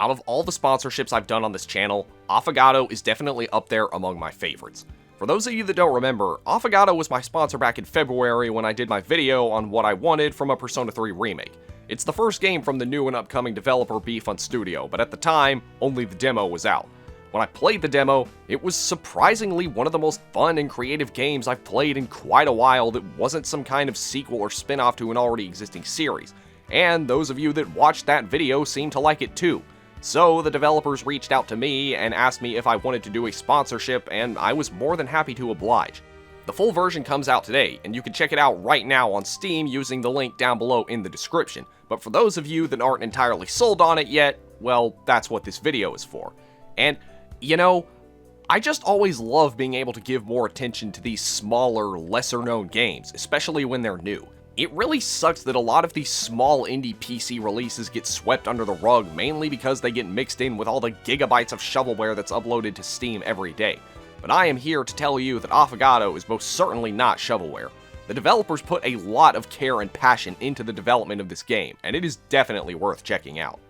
Out of all the sponsorships I've done on this channel, Affogato is definitely up there among my favorites. For those of you that don't remember, Affogato was my sponsor back in February when I did my video on what I wanted from a Persona 3 remake. It's the first game from the new and upcoming developer BeFun Studio, but at the time, only the demo was out. When I played the demo, it was surprisingly one of the most fun and creative games I've played in quite a while that wasn't some kind of sequel or spin-off to an already existing series. And those of you that watched that video seemed to like it too. So the developers reached out to me and asked me if I wanted to do a sponsorship, and I was more than happy to oblige. The full version comes out today, and you can check it out right now on Steam using the link down below in the description. But for those of you that aren't entirely sold on it yet, well, that's what this video is for. And, you know, I just always love being able to give more attention to these smaller, lesser-known games, especially when they're new. It really sucks that a lot of these small indie PC releases get swept under the rug mainly because they get mixed in with all the gigabytes of shovelware that's uploaded to Steam every day. But I am here to tell you that Affogato is most certainly not shovelware. The developers put a lot of care and passion into the development of this game, and it is definitely worth checking out.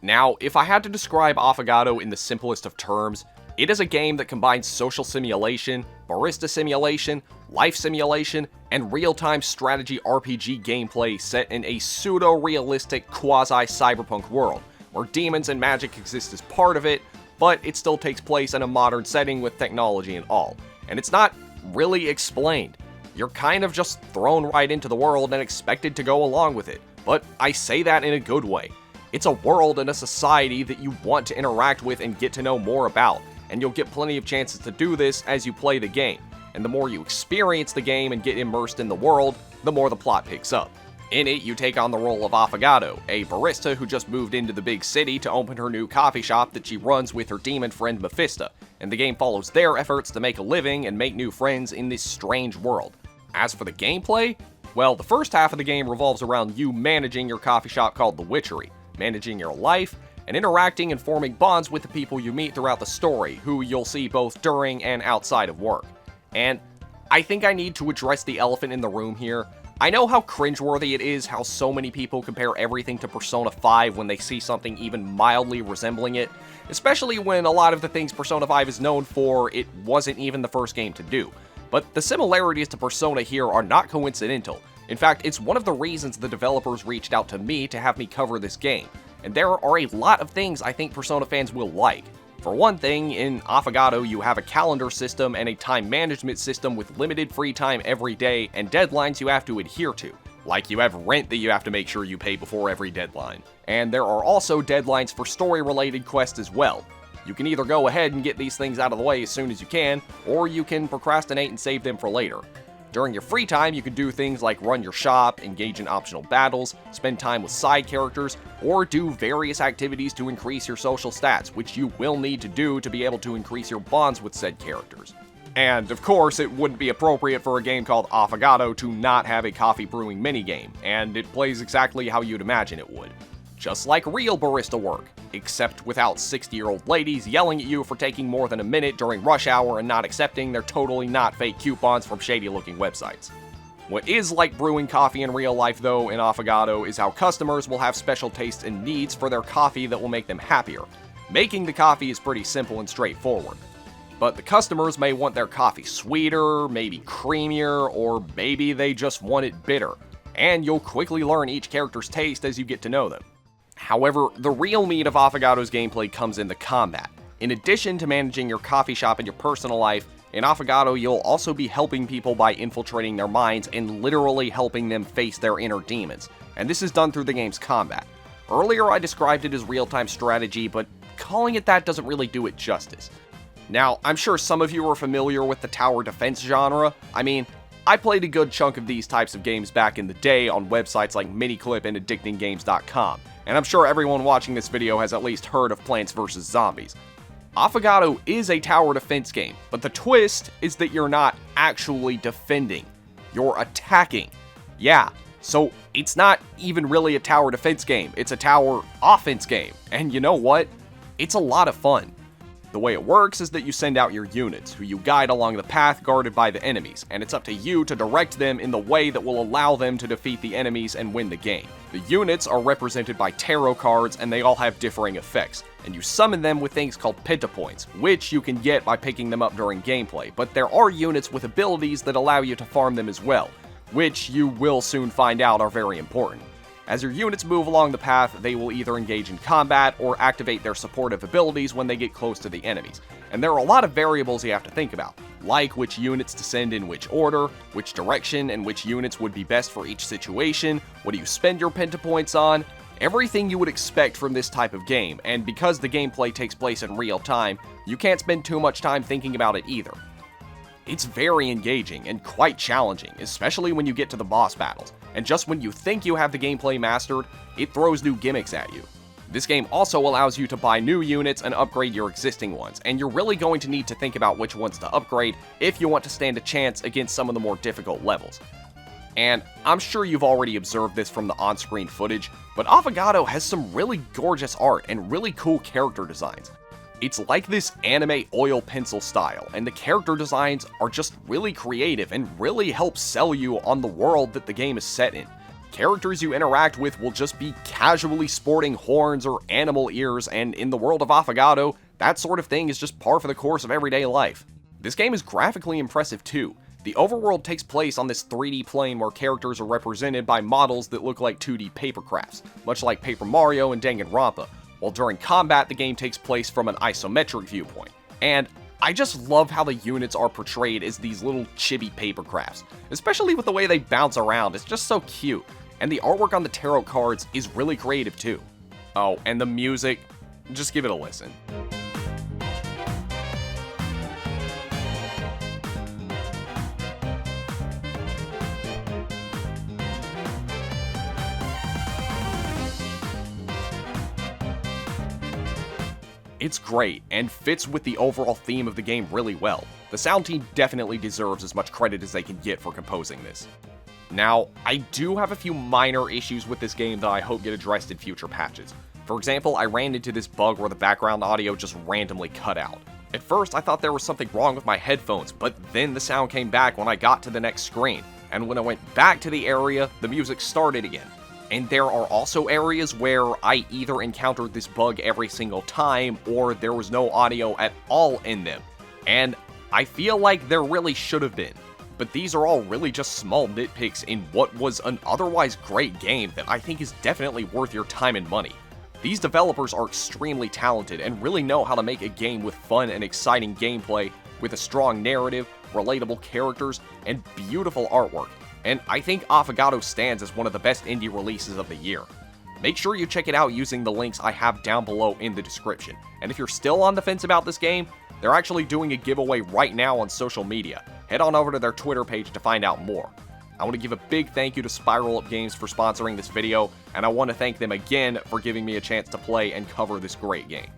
Now, if I had to describe Affogato in the simplest of terms, it is a game that combines social simulation, barista simulation, life simulation, and real-time strategy RPG gameplay set in a pseudo-realistic quasi-cyberpunk world, where demons and magic exist as part of it, but it still takes place in a modern setting with technology and all. And it's not really explained. You're kind of just thrown right into the world and expected to go along with it, but I say that in a good way. It's a world and a society that you want to interact with and get to know more about, and you'll get plenty of chances to do this as you play the game. And the more you experience the game and get immersed in the world, the more the plot picks up. In it, you take on the role of Affogato, a barista who just moved into the big city to open her new coffee shop that she runs with her demon friend Mephisto, and the game follows their efforts to make a living and make new friends in this strange world. As for the gameplay, well, the first half of the game revolves around you managing your coffee shop called The Witchery, managing your life, and interacting and forming bonds with the people you meet throughout the story, who you'll see both during and outside of work. And I think I need to address the elephant in the room here. I know how cringeworthy it is how so many people compare everything to Persona 5 when they see something even mildly resembling it, especially when a lot of the things Persona 5 is known for, it wasn't even the first game to do. But the similarities to Persona here are not coincidental. In fact, it's one of the reasons the developers reached out to me to have me cover this game. And there are a lot of things I think Persona fans will like. For one thing, in Affogato you have a calendar system and a time management system with limited free time every day and deadlines you have to adhere to. Like you have rent that you have to make sure you pay before every deadline. And there are also deadlines for story-related quests as well. You can either go ahead and get these things out of the way as soon as you can, or you can procrastinate and save them for later. During your free time, you can do things like run your shop, engage in optional battles, spend time with side characters, or do various activities to increase your social stats, which you will need to do to be able to increase your bonds with said characters. And, of course, it wouldn't be appropriate for a game called Affogato to not have a coffee brewing minigame, and it plays exactly how you'd imagine it would. Just like real barista work, except without 60-year-old ladies yelling at you for taking more than a minute during rush hour and not accepting their totally not fake coupons from shady-looking websites. What is like brewing coffee in real life, though, in Affogato is how customers will have special tastes and needs for their coffee that will make them happier. Making the coffee is pretty simple and straightforward. But the customers may want their coffee sweeter, maybe creamier, or maybe they just want it bitter. And you'll quickly learn each character's taste as you get to know them. However, the real meat of Affogato's gameplay comes in the combat. In addition to managing your coffee shop and your personal life, in Affogato you'll also be helping people by infiltrating their minds and literally helping them face their inner demons, and this is done through the game's combat. Earlier I described it as real-time strategy, but calling it that doesn't really do it justice. Now, I'm sure some of you are familiar with the tower defense genre. I mean, I played a good chunk of these types of games back in the day on websites like Miniclip and AddictingGames.com, and I'm sure everyone watching this video has at least heard of Plants vs. Zombies. Affogato is a tower defense game, but the twist is that you're not actually defending. You're attacking. Yeah, so it's not even really a tower defense game, it's a tower offense game, and you know what? It's a lot of fun. The way it works is that you send out your units, who you guide along the path guarded by the enemies, and it's up to you to direct them in the way that will allow them to defeat the enemies and win the game. The units are represented by tarot cards, and they all have differing effects, and you summon them with things called pentapoints, which you can get by picking them up during gameplay, but there are units with abilities that allow you to farm them as well, which you will soon find out are very important. As your units move along the path, they will either engage in combat or activate their supportive abilities when they get close to the enemies. And there are a lot of variables you have to think about, like which units to send in which order, which direction, and which units would be best for each situation, what do you spend your pentapoints on, everything you would expect from this type of game, and because the gameplay takes place in real time, you can't spend too much time thinking about it either. It's very engaging and quite challenging, especially when you get to the boss battles, and just when you think you have the gameplay mastered, it throws new gimmicks at you. This game also allows you to buy new units and upgrade your existing ones, and you're really going to need to think about which ones to upgrade if you want to stand a chance against some of the more difficult levels. And I'm sure you've already observed this from the on-screen footage, but Avogado has some really gorgeous art and really cool character designs. It's like this anime oil pencil style, and the character designs are just really creative and really help sell you on the world that the game is set in. Characters you interact with will just be casually sporting horns or animal ears, and in the world of Affogato, that sort of thing is just par for the course of everyday life. This game is graphically impressive too. The overworld takes place on this 3D plane where characters are represented by models that look like 2D paper crafts, much like Paper Mario and Danganronpa, while during combat the game takes place from an isometric viewpoint. And I just love how the units are portrayed as these little chibi paper crafts, especially with the way they bounce around. It's just so cute. And the artwork on the tarot cards is really creative too. Oh, and the music, just give it a listen. It's great, and fits with the overall theme of the game really well. The sound team definitely deserves as much credit as they can get for composing this. Now, I do have a few minor issues with this game that I hope get addressed in future patches. For example, I ran into this bug where the background audio just randomly cut out. At first, I thought there was something wrong with my headphones, but then the sound came back when I got to the next screen, and when I went back to the area, the music started again. And there are also areas where I either encountered this bug every single time, or there was no audio at all in them. And I feel like there really should have been. But these are all really just small nitpicks in what was an otherwise great game that I think is definitely worth your time and money. These developers are extremely talented and really know how to make a game with fun and exciting gameplay, with a strong narrative, relatable characters, and beautiful artwork. And I think Affogato stands as one of the best indie releases of the year. Make sure you check it out using the links I have down below in the description. And if you're still on the fence about this game, they're actually doing a giveaway right now on social media. Head on over to their Twitter page to find out more. I want to give a big thank you to Spiral Up Games for sponsoring this video, and I want to thank them again for giving me a chance to play and cover this great game.